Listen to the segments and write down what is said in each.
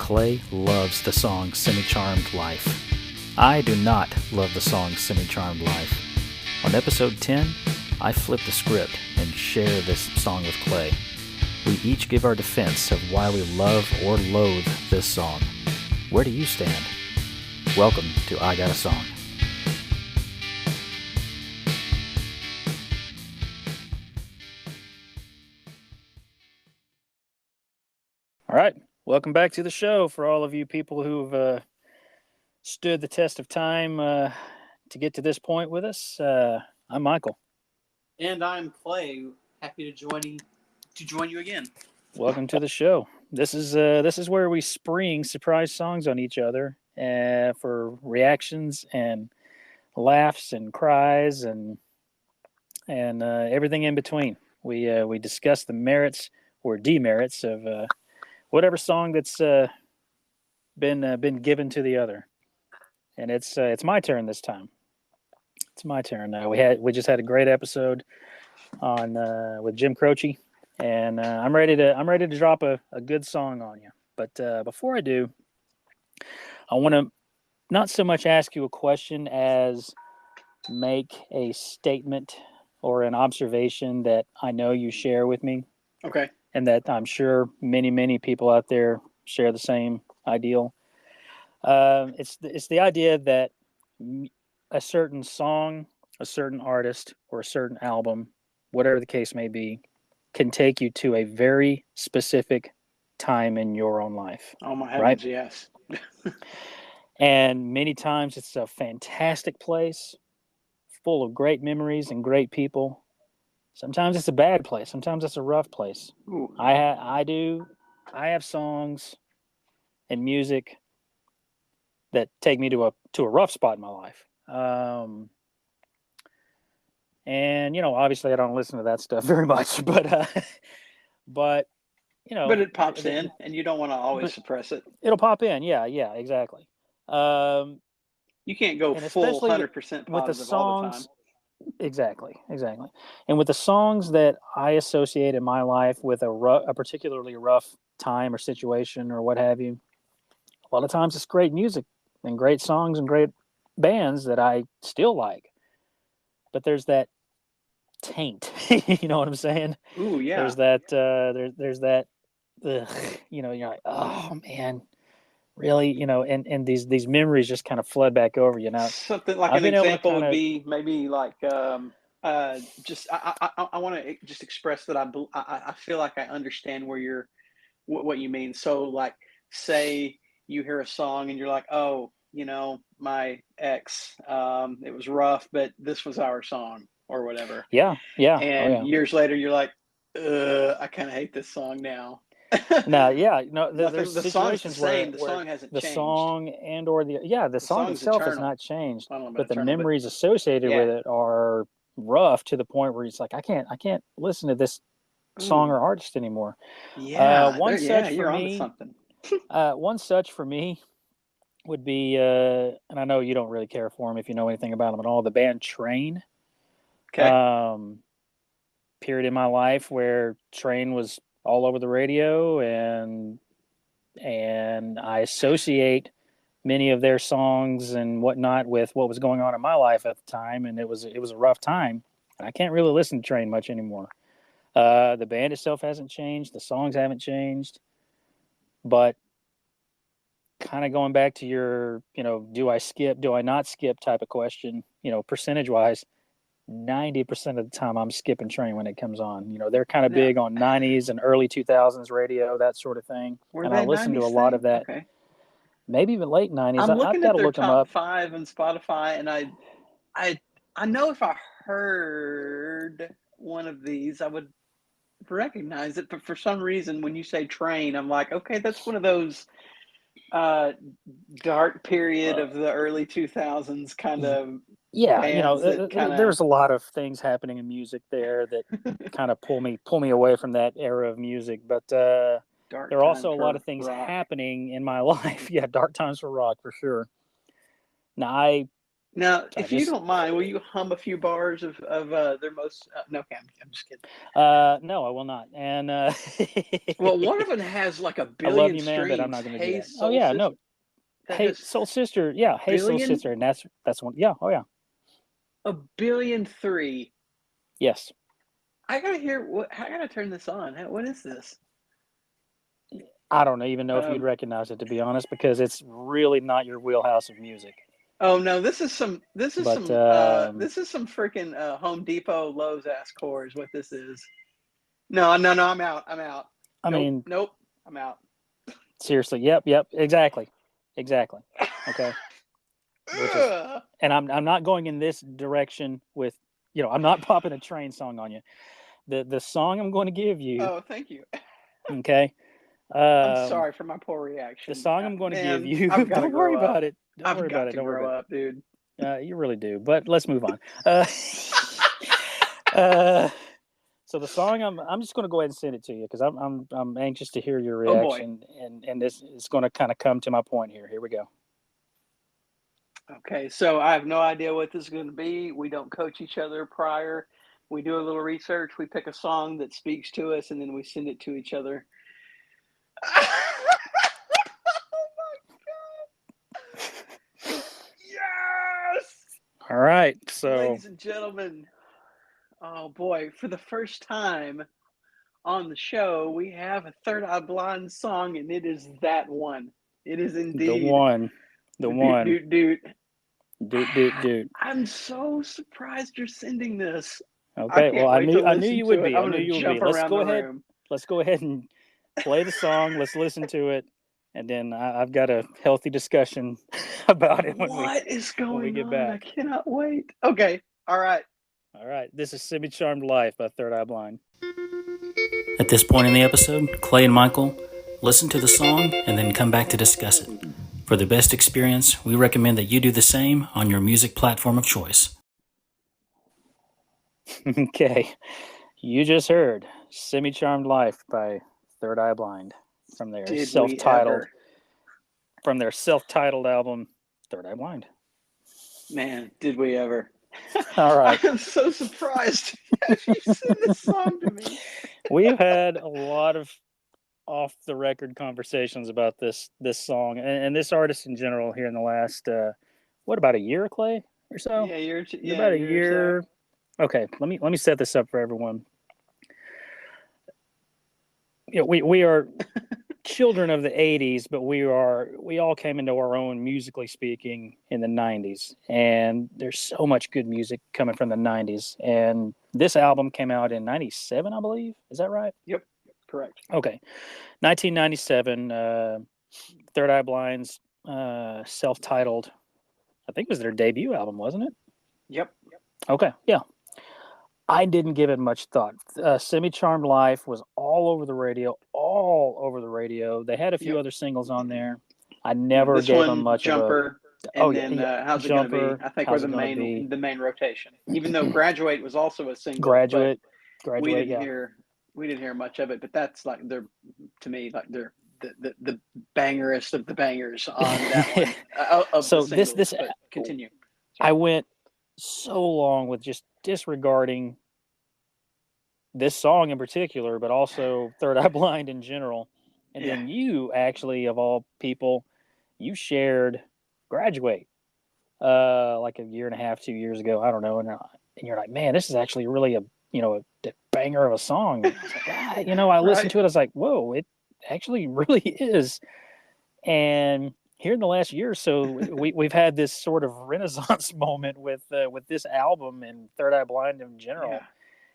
Clay loves the song Semi-Charmed Life. I do not love the song Semi-Charmed Life. On episode 10, I flip the script and share this song with Clay. We each give our defense of why we love or loathe this song. Where do you stand? Welcome to I Got a Song. All right, welcome back to the show for all of you people who've stood the test of time to get to this point with us. I'm Michael. And I'm Clay. Happy to join you again. Welcome to the show. This is where we spring surprise songs on each other for reactions and laughs and cries and everything in between. We discuss the merits or demerits of whatever song that's been given to the other. And it's my turn this time. It's my turn. We just had a great episode on with Jim Croce, and I'm ready to drop a good song on you. But before I do, I want to not so much ask you a question as make a statement or an observation that I know you share with me. Okay. And that I'm sure many people out there share the same ideal. It's the idea that a certain song, a certain artist, or a certain album, whatever the case may be, can take you to a very specific time in your own life. Oh my heavens, right? Yes. And many times it's a fantastic place, full of great memories and great people. Sometimes it's a bad place. Sometimes it's a rough place. Ooh. I have songs and music that take me to a rough spot in my life. And obviously I don't listen to that stuff very much, but But it pops in, and you don't want to always suppress it. It'll pop in, yeah, exactly. You can't go full 100% positive with the songs, all the time. Exactly. And with the songs that I associate in my life with a particularly rough time or situation or what have you, a lot of times it's great music and great songs and great bands that I still like. But there's that taint, you know what I'm saying? Ooh, yeah. There's that, there's that, you're like, oh man, really, and these memories just kind of flood back over you. Now, something like an example would be maybe like just I want to just express that I feel like I understand what you mean. So like, say you hear a song and you're like, oh, my ex, it was rough, but this was our song or whatever. Yeah. And years later, you're like, I kind of hate this song now. Now, there's the song's the same. The song hasn't changed. The song and or the song itself has not changed, but the memories associated with it are rough to the point where it's like I can't listen to this song or artist anymore. Yeah, one such you're for onto me. Something. One such for me would be, and I know you don't really care for them if you know anything about them at all. The band Train. Okay. Period in my life where Train was all over the radio, and I associate many of their songs and whatnot with what was going on in my life at the time, and it was a rough time. And I can't really listen to Train much anymore. The band itself hasn't changed, the songs haven't changed, but kind of going back to your, do I skip, do I not skip type of question, percentage wise, 90% of the time I'm skipping Train when it comes on. They're kind of big on 90s and early 2000s radio, that sort of thing. And I listen to a lot of that. Okay. Maybe even late 90s. I'm looking at their top 5 on Spotify, and I know if I heard one of these, I would recognize it. But for some reason, when you say Train, I'm like, okay, that's one of those dark period of the early 2000s kind of. Yeah, there's a lot of things happening in music there that kind of pull me away from that era of music. But there are also a lot of things happening in my life. Yeah, dark times for rock for sure. Now Now, if you don't mind, will you hum a few bars of their most? No, okay, I'm just kidding. No, I will not. And well, one of them has like a I billion love you, man, but I'm streams. not going to do Hey, that. Oh yeah, no. Hey, Soul Sister. Yeah, Hey, Soul Sister, and that's one. Yeah. Oh yeah. 1,000,000,003. Yes. I gotta hear. I gotta turn this on. What is this? I don't even know if you'd recognize it, to be honest, because it's really not your wheelhouse of music. Oh no, this is some freaking Home Depot Lowe's ass core is what this is. No, I'm out. I mean, nope, I'm out. Seriously, yep, exactly. Okay. And I'm not going in this direction with, I'm not popping a train song on you. The song I'm going to give you. Oh, thank you. Okay. I'm sorry for my poor reaction. The song I'm going to give you. Don't worry about it. Don't worry about it, dude. You really do. But let's move on. So the song I'm just going to go ahead and send it to you because I'm anxious to hear your reaction, and this is going to kind of come to my point here. Here we go. Okay, so I have no idea what this is going to be. We don't coach each other prior. We do a little research. We pick a song that speaks to us, and then we send it to each other. Oh my God! Yes! All right, so ladies and gentlemen, oh boy, for the first time on the show, we have a Third Eye Blind song, and it is that one. It is indeed the one. Dude. I'm so surprised you're sending this. Okay, well, I knew you would be. I'm going to jump around the room. Let's go ahead and play the song. Let's listen to it, and then I've got a healthy discussion about it when we get back. I cannot wait. Okay, all right. This is Semi-Charmed Life by Third Eye Blind. At this point in the episode, Clay and Michael listen to the song and then come back to discuss it. For the best experience, we recommend that you do the same on your music platform of choice. Okay, you just heard Semi-Charmed Life by Third Eye Blind from their self-titled album, Third Eye Blind. Man, did we ever. All right. I'm so surprised you sent this song to me. We've had a lot of off-the-record conversations about this song and this artist in general here in the last, about a year, Clay, or so? Yeah, about a year. Okay, let me set this up for everyone. We are children of the 80s, but we all came into our own, musically speaking, in the 90s, and there's so much good music coming from the 90s, and this album came out in 97, I believe. Is that right? Yep, correct. Okay, 1997, Third Eye Blind's self-titled, I think it was their debut album, wasn't it? Yep. Okay, yeah. I didn't give it much thought. Semi-Charmed Life was all over the radio. They had a few other singles on there. I never gave them much Jumper, of a... And then How's It Gonna Be? I think were the main rotation. Even though Graduate was also a single. Graduate, we didn't hear much of it, but that's like they're the bangerest of the bangers on that one. So this continue. Sorry. I went so long with just disregarding this song in particular, but also Third Eye Blind in general. And then you actually, of all people, you shared Graduate like a year and a half, 2 years ago. I don't know. And you're like, man, this is actually really a banger of a song. I listened to it. I was like, whoa, it actually really is. And here in the last year or so, we've had this sort of renaissance moment with this album and Third Eye Blind in general. Yeah.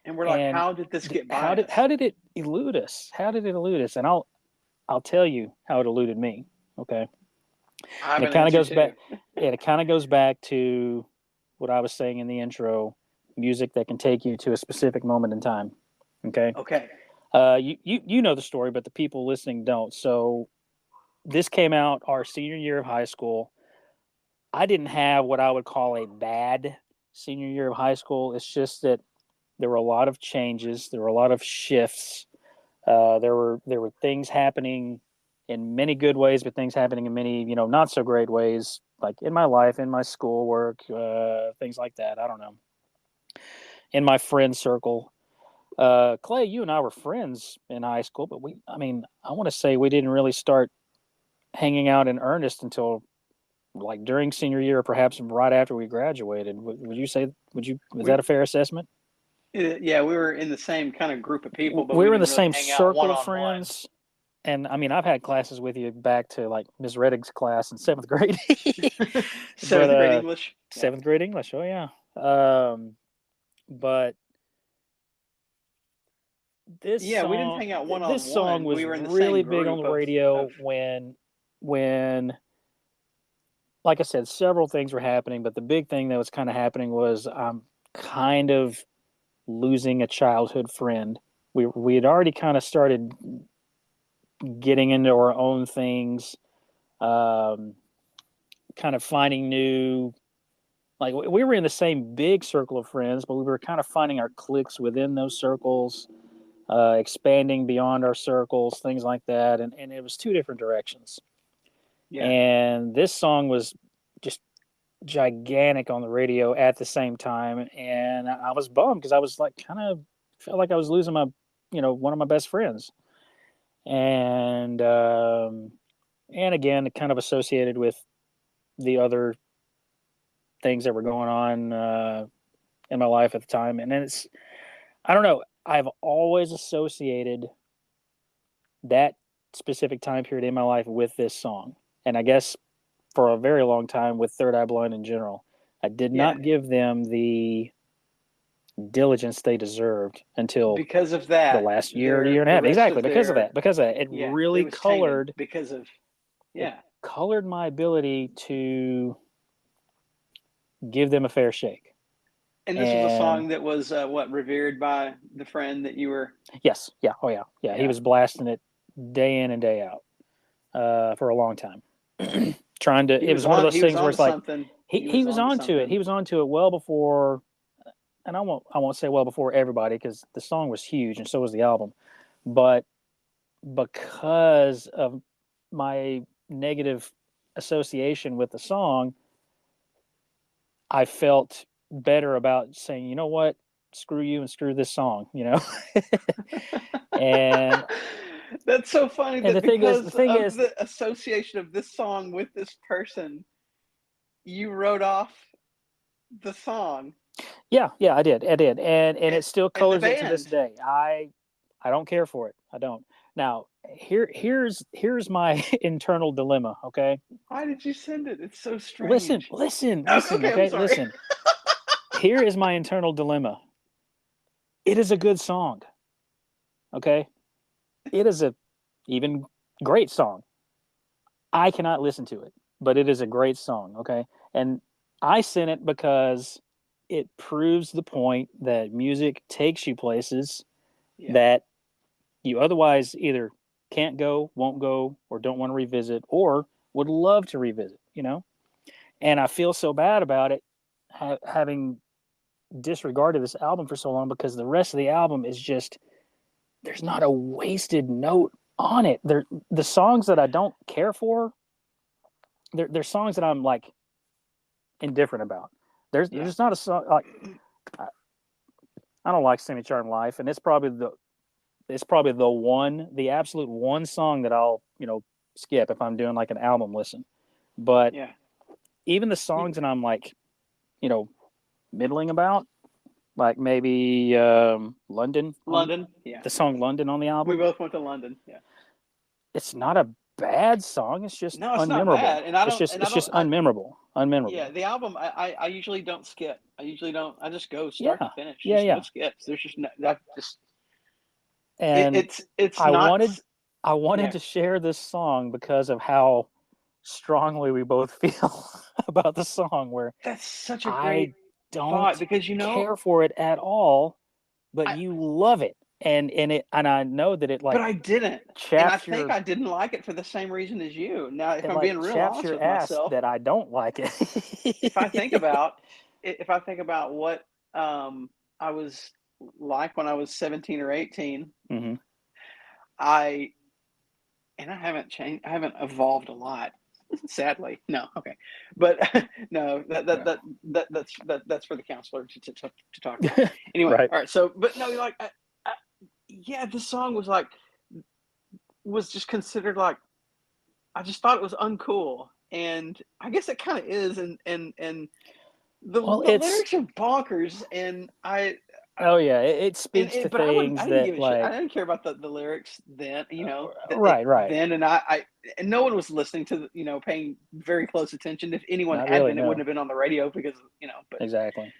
And we're like, how did this get by us? How did it elude us? And I'll tell you how it eluded me. Okay. It kind of goes back. Yeah, it kind of goes back to what I was saying in the intro: music that can take you to a specific moment in time. Okay. Okay. You know the story, but the people listening don't. So this came out our senior year of high school. I didn't have what I would call a bad senior year of high school. It's just that there were a lot of changes. There were a lot of shifts. There were things happening in many good ways, but things happening in many, not so great ways, like in my life, in my schoolwork, things like that. I don't know. In my friend circle. Clay, you and I were friends in high school, but I want to say we didn't really start hanging out in earnest until like during senior year, or perhaps right after we graduated. Was that a fair assessment? Yeah, we were in the same kind of group of people, but we we were in didn't the really same hang out circle of one-on-one. friends. And I've had classes with you back to like Ms. Reddick's class in seventh grade. Seventh grade English. Seventh grade English. Oh yeah. But this song, we didn't hang out one-on-one. This song was we were in the really same big on the radio when, like I said, several things were happening, but the big thing that was kind of happening was I'm kind of losing a childhood friend. We had already kind of started getting into our own things, kind of finding new, like we were in the same big circle of friends, but we were kind of finding our cliques within those circles, expanding beyond our circles, things like that. And it was two different directions. Yeah. And this song was just gigantic on the radio at the same time. And I was bummed because I was like, kind of felt like I was losing my, one of my best friends. And again, kind of associated with the other things that were going on in my life at the time. And then I don't know, I've always associated that specific time period in my life with this song. And I guess for a very long time with Third Eye Blind in general, I did not give them the diligence they deserved until because of that the last year and a half. Exactly, because of that. It really colored it colored my ability to give them a fair shake. And this was a song that was revered by the friend that you were. Yes, yeah, oh yeah. He was blasting it day in and day out for a long time. Trying to, it was one of those things where it's like he was onto it. He was onto it well before, and I won't say well before everybody because the song was huge and so was the album, but because of my negative association with the song, I felt better about saying, you know what, screw you and screw this song, and that's so funny. And that the thing is the association of this song with this person, you wrote off the song. Yeah, I did, and it still colors it to this day. I don't care for it. I don't. Now here's my internal dilemma. Okay. Why did you send it? It's so strange. Listen. Okay, listen. Here is my internal dilemma. It is a good song. Okay. It is a even great song. I cannot listen to it, but it is a great song. Okay. And I sent it because it proves the point that music takes you places that you otherwise either can't go, won't go, or don't want to revisit, or would love to revisit, And I feel so bad about it, having disregarded this album for so long, because the rest of the album is just, there's not a wasted note on it. The songs that I don't care for, they're songs that I'm like indifferent about. There's not a song like I don't like Semi-Charmed Life, and it's probably the absolute one song that I'll skip if I'm doing like an album listen. But even the songs that I'm like middling about, like maybe London, the song London on the album. We both went to London. Yeah, it's not a bad song. It's just unmemorable. Not bad. And it's just unmemorable. Yeah, the album I usually don't skip. I just go start to finish. No skips. There's just that just. And it's I wanted to share this song because of how strongly we both feel about the song. Where that's such a great thought, because care for it at all, but you love it. And I know that it but I didn't. And I think I didn't like it for the same reason as you. Now, if I'm being real honest with myself, that I don't like it. if I think about what I was like when I was 17 or 18, mm-hmm. I and I haven't changed. I haven't evolved a lot, sadly. No, okay, but no, that's for the counselor to talk about. Anyway, Right. all right. So, but no, like, yeah, this song was just considered like, I just thought it was uncool, and I guess it kind of is, and the lyrics are bonkers, and oh yeah, it speaks to but I things didn't that give a shit. I like didn't care about the lyrics then, right. then, and and no one was listening to paying very close attention. If anyone Not had really, been, it no. wouldn't have been on the radio because but Exactly.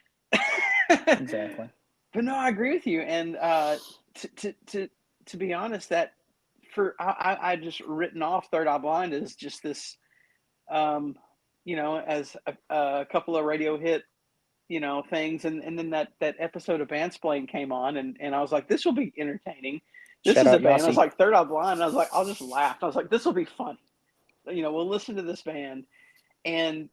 But no, I agree with you, and to be honest, that I just written off Third Eye Blind as just this, as a couple of radio hit things, and then that episode of Bandsplain came on, and I was like, this will be entertaining. This Shout is a out band. I was Yossi. like, Third Eye Blind. And I was like, I'll just laugh. I was like, this will be fun. We'll listen to this band, and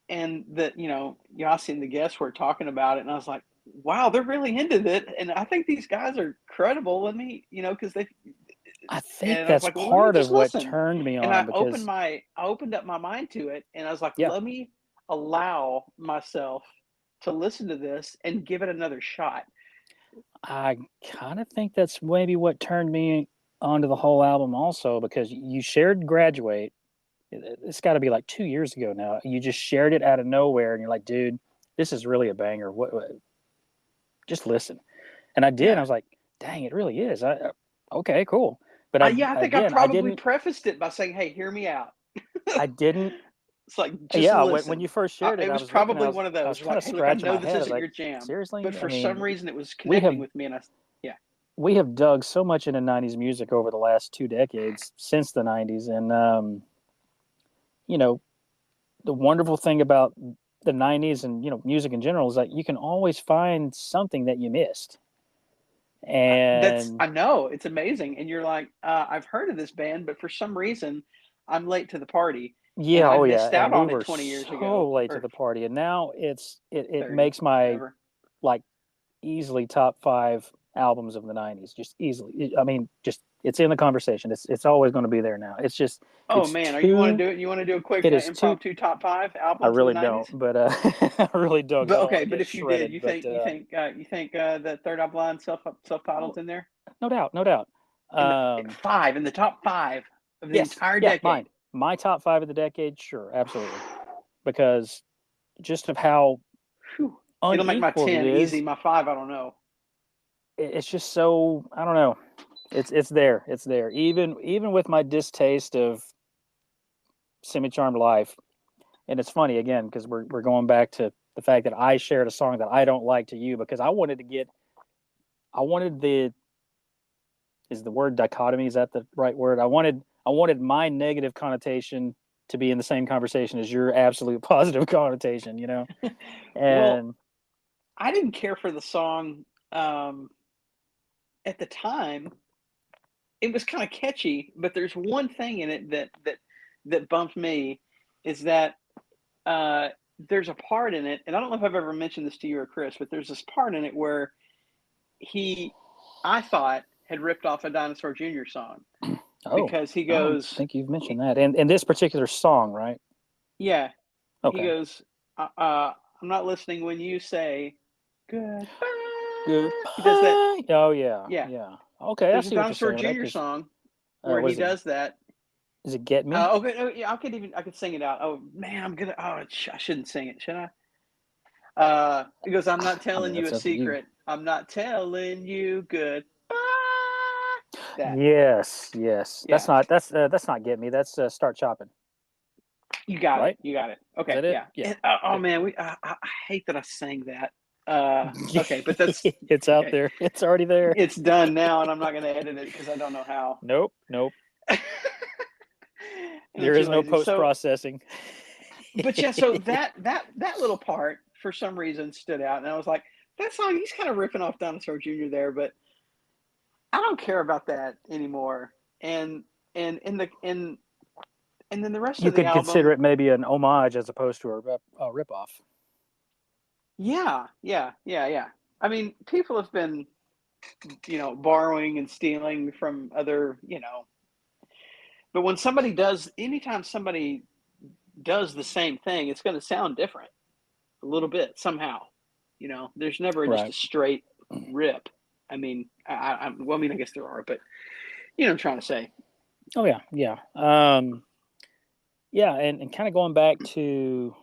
that Yossi and the guests were talking about it, and I was like, wow, they're really into it, and I think these guys are credible. Let me, because they. I think And I was that's like, well, let me part of just what listen. turned me And on I because opened up my mind to it, and I was like, yeah, let me allow myself to listen to this and give it another shot. I kind of think that's maybe what turned me onto the whole album also, because you shared Graduate. It's got to be like 2 years ago now. You just shared it out of nowhere, and you're like, dude, this is really a banger. What just listen. And I did. Yeah. And I was like, dang, it really is. Okay, cool. But I think I probably prefaced it by saying, hey, hear me out. I didn't. It's like, just Yeah, listen. when you first shared it, It I was was probably looking, one of I those. was kind of Like, hey, look, I scratching know my this head. I was isn't like, your jam, seriously? but for I mean, some reason it was connecting with me, and we have dug so much into 90s music over the last 2 decades since the 90s. And, the wonderful thing about the 90s and, music in general is that you can always find something that you missed. And I know, it's amazing. And you're like, I've heard of this band, but for some reason I'm late to the party, and yeah, I oh yeah. missed And out we on it were 20 years so ago, late to or the party. And now it 30, makes my whatever. like easily top 5 albums of the 90s, just easily. I mean, just it's in the conversation. It's always going to be there now. It's just Oh it's man, you want to too do it? You want to do a quick it is too impromptu top 5 I albums of the really don't, 90s? but I really don't because But I don't want okay, to but get if you did, shredded. But you think that Third Eye Blind self-titled's in there? no doubt, no doubt. In the top 5 of the Yes, entire yeah, decade. my top 5 of the decade, sure, absolutely, because just of how It'll make my unequal 10 it is. easy. My 5, I don't know. It's just so, I don't know. It's there. It's there. Even with my distaste of Semi-Charmed Life, and it's funny again because we're going back to the fact that I shared a song that I don't like to you because I wanted the is the word dichotomy, is that the right word? I wanted my negative connotation to be in the same conversation as your absolute positive connotation, And Well, I didn't care for the song at the time. It was kind of catchy, but there's one thing in it that bumped me, is that there's a part in it, and I don't know if I've ever mentioned this to you or Chris, but there's this part in it where I thought, had ripped off a Dinosaur Jr. song, because he goes, I think you've mentioned that, and this particular song, right? Yeah, okay. He goes, I'm not listening when you say goodbye. Goodbye. He does that. Oh yeah, Yeah. Okay, There's I a see what you're Dinosaur saying. Jr. song where he does that. Is it Get Me? Okay, yeah, I could sing it out. Oh man, I shouldn't sing it, should I? He goes, I'm not telling you a secret. I'm not telling you goodbye. That. Yes. Yeah. That's not Get Me. That's Start Chopping. You got right? it. You got it. Okay. Is that it? Yeah. And, man, I hate that I sang that. Okay, but that's it's out there. It's already there. It's done now, and I'm not going to edit it because I don't know how. Nope. There is no post-processing. But yeah, so that little part for some reason stood out, and I was like, that song, he's kind of ripping off Dinosaur Jr. there, but I don't care about that anymore. And then the rest of the album, you could consider it maybe an homage as opposed to a ripoff. Yeah. I mean, people have been, borrowing and stealing from other, But anytime somebody does the same thing, it's going to sound different a little bit somehow. There's never just a straight rip. I mean, I guess there are, but what I'm trying to say. Oh yeah, yeah, yeah, and kind of going back to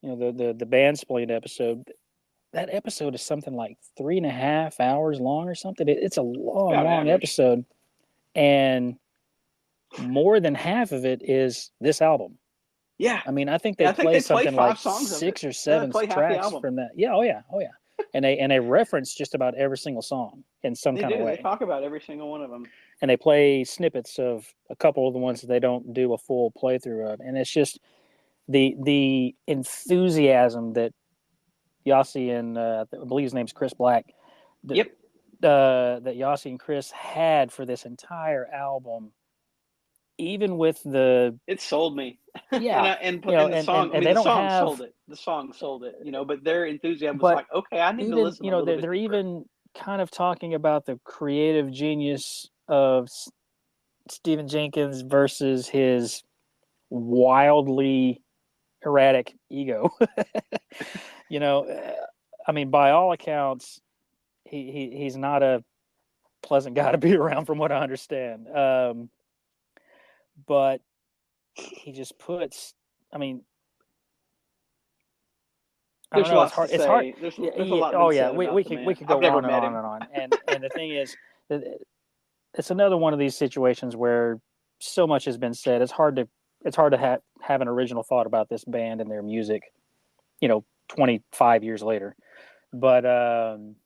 the band splitting episode. That episode is something like 3.5 hours long or something. It's a long episode, and more than half of it is this album. Yeah, I mean, I think they play something like 6 or 7 tracks from that. Yeah, oh yeah, and they reference just about every single song in some kind of way. They talk about every single one of them, and they play snippets of a couple of the ones that they don't do a full playthrough of, and it's just the enthusiasm that Yossi and I believe his name's Chris Black. That Yossi and Chris had for this entire album, even with it sold me. Yeah, and the song. And they don't have sold it. The song sold it. But their enthusiasm was like, okay, I need to listen. They're even kind of talking about the creative genius of Stephen Jenkins versus his wildly erratic ego. I mean, by all accounts, he's not a pleasant guy to be around, from what I understand. But he just puts. I mean, I don't know. It's hard. It's hard. There's a lot. We could go on and on. And the thing is, it's another one of these situations where so much has been said. It's hard to have an original thought about this band and their music, 25 years later. But again,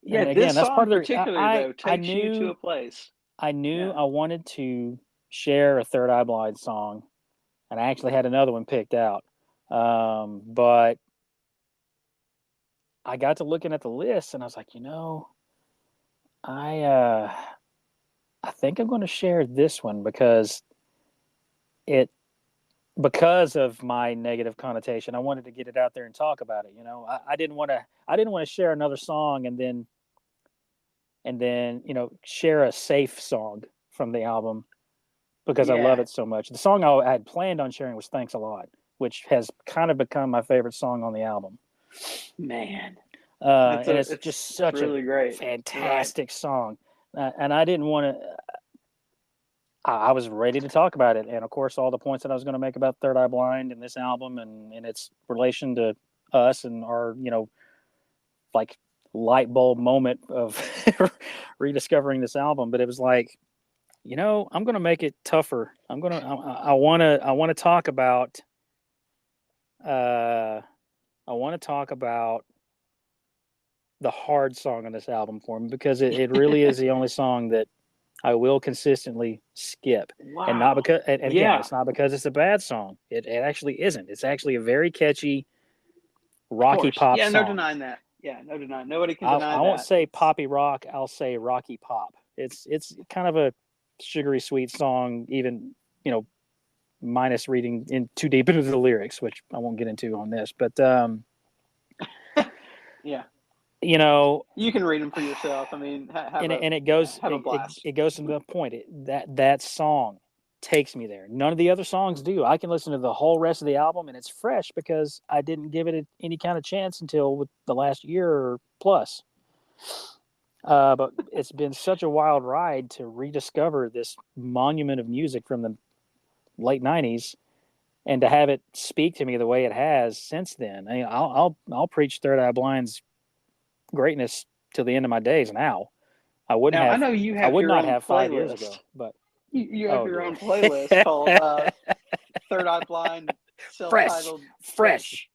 that's part of their. I knew you to a place. I knew I wanted to share a Third Eye Blind song, and I actually had another one picked out. But I got to looking at the list, and I was like, I think I'm going to share this one because of my negative connotation. I wanted to get it out there and talk about it. I didn't want to share another song and then share a safe song from the album because I love it so much. The song I had planned on sharing was Thanks a Lot, which has kind of become my favorite song on the album. Man. And it's just such really great, fantastic song. And I didn't want to, I was ready to talk about it. And of course, all the points that I was going to make about Third Eye Blind and this album and its relation to us and our, like light bulb moment of rediscovering this album. But it was like, I'm going to make it tougher. I want to talk about, the hard song on this album for me because it really is the only song that I will consistently skip. Wow. And not because, again, it's not because it's a bad song. It actually isn't. It's actually a very catchy rocky pop song. No denying that. Yeah, no denying. Nobody can deny that. I won't say poppy rock. I'll say rocky pop. It's kind of a sugary sweet song, even, minus reading in too deep into the lyrics, which I won't get into on this. But yeah. You can read them for yourself. I mean, it goes have a blast. It goes to the point. That song takes me there. None of the other songs do. I can listen to the whole rest of the album and it's fresh because I didn't give it any kind of chance until with the last year or plus. But it's been such a wild ride to rediscover this monument of music from the late 90s and to have it speak to me the way it has since then. I mean, I'll preach Third Eye Blind's greatness till the end of my days now. I would not have 5 years ago, but you have your own playlist called Third Eye Blind, self-titled fresh.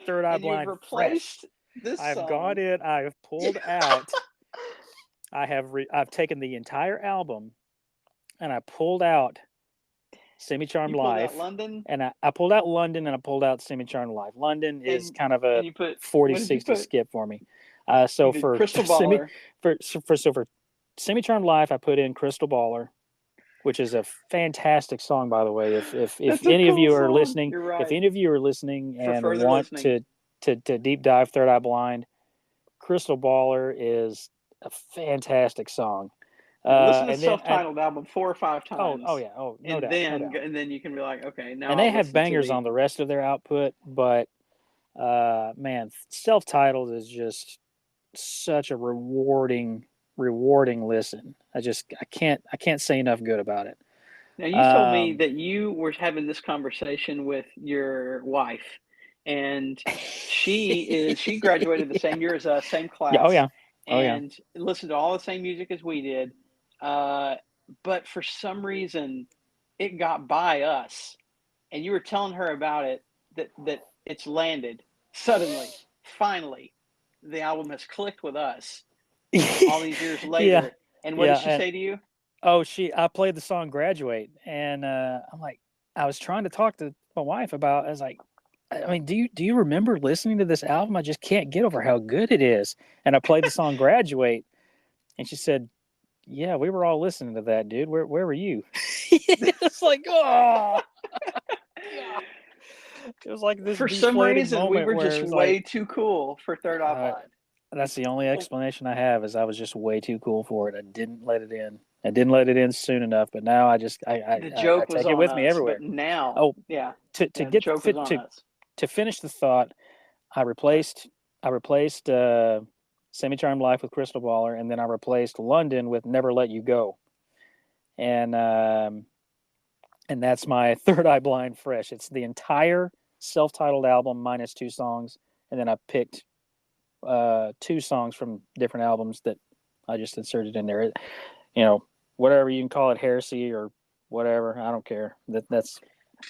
Third Eye Blind replaced this I've song. gone in, I've pulled out I've taken the entire album and I pulled out Semi-Charmed Life. London? And I pulled out London and I pulled out Semi-Charmed Life. London is kind of a 40-60 skip for me. So for Crystal Baller. For Semi-Charmed Life, I put in Crystal Baller, which is a fantastic song, by the way. If any of you are listening, if any of you are listening and want to deep dive Third Eye Blind, Crystal Baller is a fantastic song. Listen to And then self-titled album 4 or 5 times. oh yeah, no doubt, no doubt. And then you can be like, okay, now And I'll they have listen to bangers on the rest of their output, but man, self-titled is just such a rewarding listen. I can't say enough good about it. Now, you told me that you were having this conversation with your wife, and she graduated the same year as us, same Yeah, class, oh yeah. and listened to all the same music as we did. But for some reason, it got by us, and you were telling her about it, that it's landed suddenly, finally, the album has clicked with us all these years later. Yeah, And what did yeah. she say to you? Oh, I played the song "Graduate," and I'm like, I was trying to talk to my wife about. I was like, I mean, do you remember listening to this album? I just can't get over how good it is. And I played the song "Graduate," and she said, "Yeah, we were all listening to that, dude. Where were you?" It's like, oh, yeah. It was like this For some deflating reason, we moment were where just it was way like, too cool for Third Eye Blind. that's the only explanation I have, is I was just way too cool for it. I didn't let it in. I didn't let it in soon enough, but now I The joke was take it on with me us, everywhere. but now, Oh, yeah, to the get joke was on us. to finish the thought, I replaced Semi Charmed Life with Crystal Baller, and then I replaced London with Never Let You Go, and that's my Third Eye Blind fresh. It's the entire self-titled album minus 2 songs, and then I picked 2 songs from different albums that I just inserted in there. You know, whatever you can call it, heresy or whatever. I don't care. That's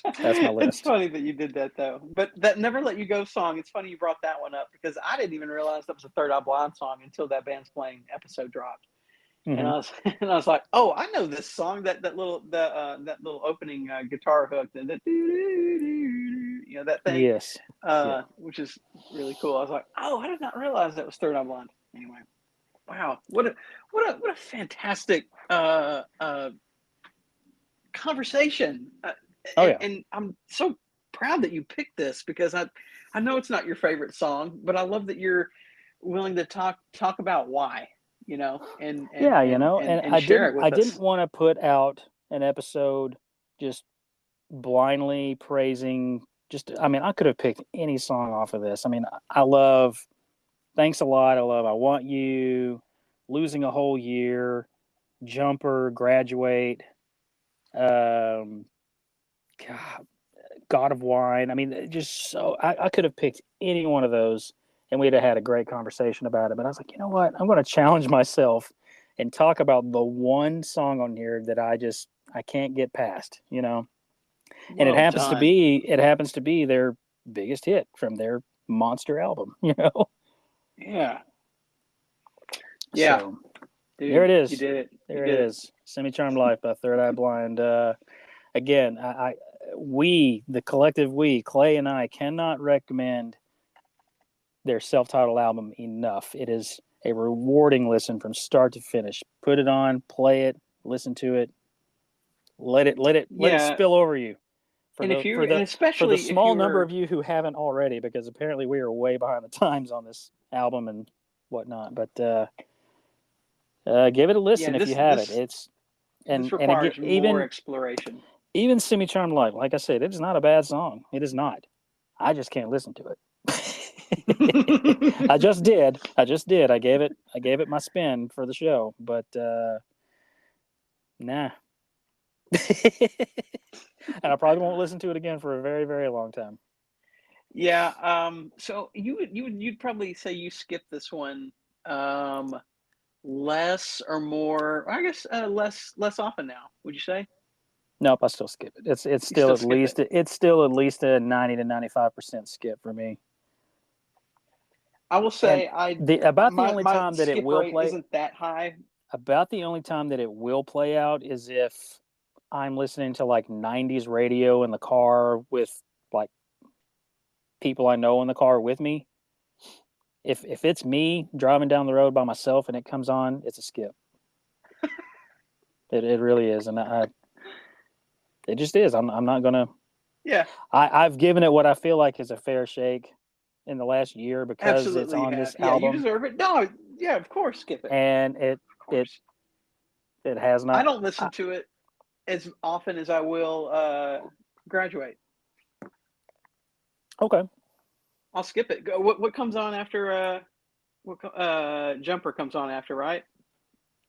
my list. It's funny that you did that, though. But that Never Let You Go song, it's funny you brought that one up, because I didn't even realize that was a Third Eye Blind song until that Band's Playing episode dropped. Mm-hmm. And I was like, oh, I know this song. That little opening guitar hook, that thing. Yes. Which is really cool. I was like, oh, I did not realize that was Third Eye Blind. Anyway, wow, what a fantastic conversation. And I'm so proud that you picked this, because I know it's not your favorite song, but I love that you're willing to talk about why. And I share it with us. I didn't want to put out an episode just blindly praising. I could have picked any song off of this. I mean, I love Thanks a Lot. I love I Want You, Losing a Whole Year, Jumper, Graduate, God of Wine. I mean, just so I could have picked any one of those, and we'd have had a great conversation about it. But I was like, you know what? I'm going to challenge myself and talk about the one song on here that I can't get past, And it happens to be their biggest hit from their monster album, Yeah. So, dude, there it is. You did it. There it is. Semi Charmed Life by Third Eye Blind. Again, the collective Clay and I, cannot recommend their self-titled album enough. It is a rewarding listen from start to finish. Put it on, play it, listen to it, let it spill over you. For the small number of you who haven't already, because apparently we are way behind the times on this album and whatnot. But give it a listen if you haven't. This requires more exploration. Even Semi Charmed Life, like I said, it is not a bad song. It is not. I just can't listen to it. I just did. I gave it my spin for the show, but nah. And I probably won't listen to it again for a very, very long time. Yeah. So you'd probably say you skipped this one less or more, I guess, less often now, would you say? Nope, I still skip it. It's still at least a 90 to 95% skip for me. I will say the only time that it will play isn't that high. About the only time that it will play out is if I'm listening to like 90s radio in the car with like people I know in the car with me. If it's me driving down the road by myself and it comes on, it's a skip. It really is, and it just is. I'm not gonna. Yeah. I've given it what I feel like is a fair shake in the last year because Absolutely it's on this album. Yeah, you deserve it. No, yeah, of course, skip it. And it It has not. I don't listen to it as often as I will Graduate. Okay. I'll skip it. What comes on after? Jumper comes on after, right?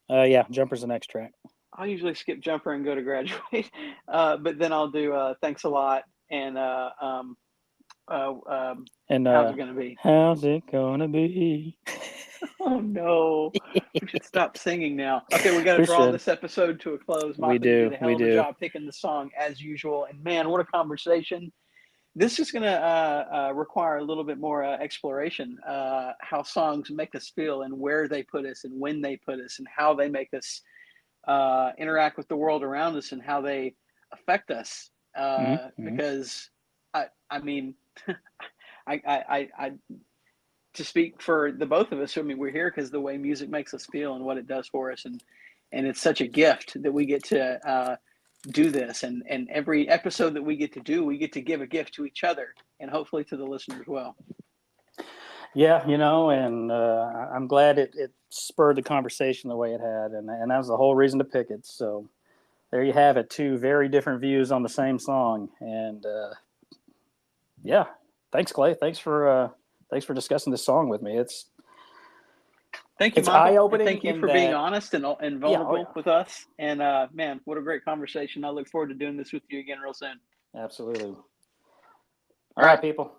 Yeah, Jumper's the next track. I'll usually skip Jumper and go to Graduate, but then I'll do Thanks a Lot and how's it gonna be? How's it gonna be? Oh no, we should stop singing now. Okay, we got to draw this episode to a close. Michael, you did a hell of a job picking the song as usual, and man, what a conversation! This is going to require a little bit more exploration, how songs make us feel and where they put us and when they put us and how they make us interact with the world around us and how they affect us. Because I mean, I to speak for the both of us, I mean, we're here because the way music makes us feel and what it does for us. And it's such a gift that we get to do this, and every episode that we get to do, we get to give a gift to each other and hopefully to the listener as well. Yeah, and I'm glad it spurred the conversation the way it had, and that was the whole reason to pick it. So there you have it, 2 very different views on the same song. And yeah, thanks, Clay. Thanks for discussing this song with me. Thank you, it's Michael. eye-opening. Thank you for being honest and vulnerable with us. And man, what a great conversation. I look forward to doing this with you again real soon. Absolutely. All right, people.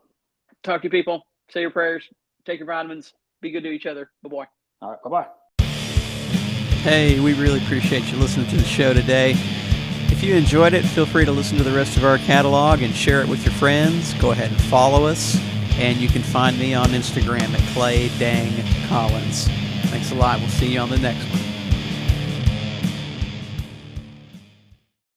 Talk to you, people. Say your prayers. Take your vitamins. Be good to each other. Bye-bye. All right, bye-bye. Hey, we really appreciate you listening to the show today. If you enjoyed it, feel free to listen to the rest of our catalog and share it with your friends. Go ahead and follow us. And you can find me on Instagram at Clay Dang Collins. Thanks a lot. We'll see you on the next one.